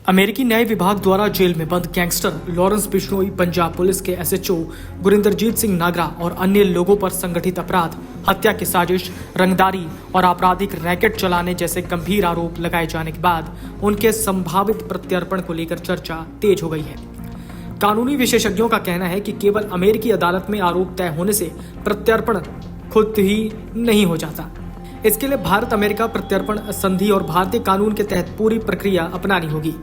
अमेरिकी न्याय विभाग द्वारा जेल में बंद gangster Lawrence Bishnoi Punjab police के एसएचओ गुरिंदरजीत सिंह नागरा और अन्य लोगों पर संगठित अपराध, हत्या की साजिश, रंगदारी और आपराधिक रैकेट चलाने जैसे गंभीर आरोप लगाए जाने के बाद उनके संभावित प्रत्यर्पण को लेकर चर्चा तेज हो गई है। कानूनी विशेषज्ञों का कहना है कि केवल अमेरिकी अदालत में आरोप तय होने से प्रत्यर्पण खुद ही नहीं हो जाता। इसके लिए भारत अमेरिका प्रत्यर्पण संधि और भारतीय कानून के तहत पूरी प्रक्रिया अपनानी होगी।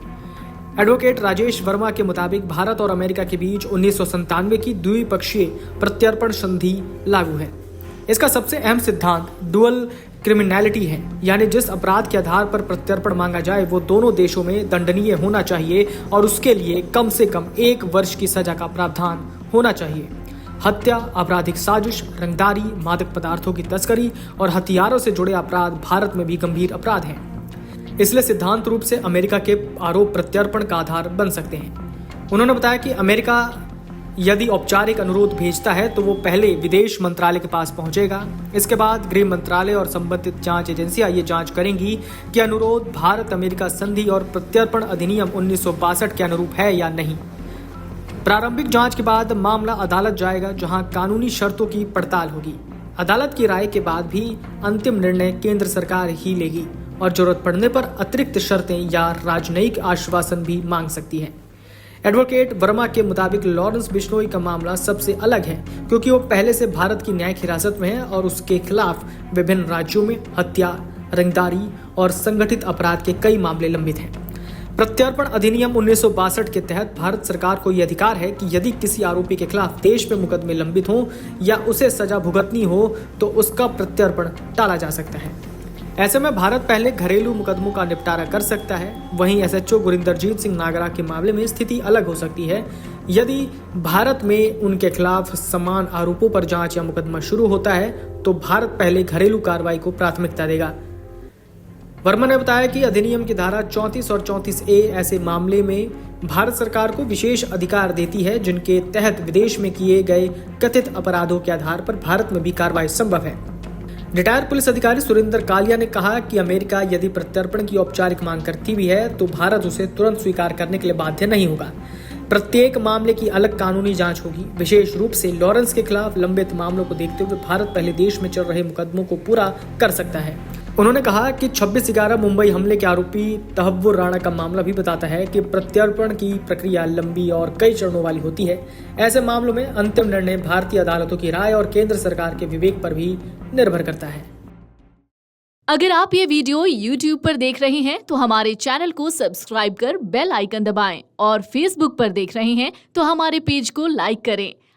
एडवोकेट राजेश वर्मा के मुताबिक भारत और अमेरिका के बीच 1997 की द्विपक्षीय प्रत्यर्पण संधि लागू है। इसका सबसे अहम सिद्धांत डुअल क्रिमिनैलिटी है, यानी जिस अपराध के आधार पर प्रत्यर्पण मांगा जाए वो दोनों देशों में दंडनीय होना चाहिए और उसके लिए कम से कम 1 वर्ष की सजा का प्रावधान होना चाहिए। हत्या, आपराधिक साजिश, रंगदारी, मादक पदार्थों की तस्करी और हथियारों से जुड़े अपराध भारत में भी गंभीर अपराध हैं। इसलिए सिद्धांत रूप से अमेरिका के आरोप प्रत्यर्पण का आधार बन सकते हैं। उन्होंने बताया कि अमेरिका यदि औपचारिक अनुरोध भेजता है तो वो पहले विदेश मंत्रालय के पास पहुंचेगा। इसके बाद गृह मंत्रालय और संबंधित जांच एजेंसियां ये जांच करेंगी कि अनुरोध भारत अमेरिका संधि और प्रत्यर्पण अधिनियम 1962 के अनुरूप है या नहीं। प्रारंभिक जांच के बाद मामला अदालत जाएगा, जहां कानूनी शर्तों की पड़ताल होगी। अदालत की राय के बाद भी अंतिम निर्णय केंद्र सरकार ही लेगी और जरूरत पड़ने पर अतिरिक्त शर्तें या राजनयिक आश्वासन भी मांग सकती है। एडवोकेट वर्मा के मुताबिक लॉरेंस बिश्नोई का मामला सबसे अलग है, क्योंकि वो पहले से भारत की न्यायिक हिरासत में है और उसके खिलाफ विभिन्न राज्यों में हत्या, रंगदारी और संगठित अपराध के कई मामले लंबित हैं। प्रत्यर्पण अधिनियम 1962 के तहत भारत सरकार को यह अधिकार है कि यदि किसी आरोपी के खिलाफ देश में मुकदमे लंबित हों या उसे सजा भुगतनी हो तो उसका प्रत्यर्पण टाला जा सकता है। ऐसे में भारत पहले घरेलू मुकदमों का निपटारा कर सकता है। वहीं एसएचओ गुरिंदरजीत सिंह नागरा के मामले में स्थिति अलग हो सकती है। यदि भारत में उनके खिलाफ समान आरोपों पर जांच या मुकदमा शुरू होता है तो भारत पहले घरेलू कार्रवाई को प्राथमिकता देगा। वर्मा ने बताया कि अधिनियम की धारा 34 और 34A ऐसे मामले में भारत सरकार को विशेष अधिकार देती है, जिनके तहत विदेश में किए गए कथित अपराधों के आधार पर भारत में भी कार्रवाई संभव है। रिटायर्ड पुलिस अधिकारी सुरेंद्र कालिया ने कहा कि अमेरिका यदि प्रत्यर्पण की औपचारिक मांग करती भी है तो भारत उसे तुरंत स्वीकार करने के लिए बाध्य नहीं होगा। प्रत्येक मामले की अलग कानूनी जांच होगी। विशेष रूप से लॉरेंस के खिलाफ लंबित मामलों को देखते हुए भारत पहले देश में चल रहे मुकदमों को पूरा कर सकता है। उन्होंने कहा कि 26/11 मुंबई हमले के आरोपी तहव्वुर राणा का मामला भी बताता है कि प्रत्यर्पण की प्रक्रिया लंबी और कई चरणों वाली होती है। ऐसे मामलों में अंतिम निर्णय भारतीय अदालतों की राय और केंद्र सरकार के विवेक पर भी निर्भर करता है। अगर आप ये वीडियो YouTube पर देख रहे हैं तो हमारे चैनल को सब्सक्राइब कर बेल आइकन दबाएं और Facebook पर देख रहे हैं तो हमारे पेज को लाइक करें।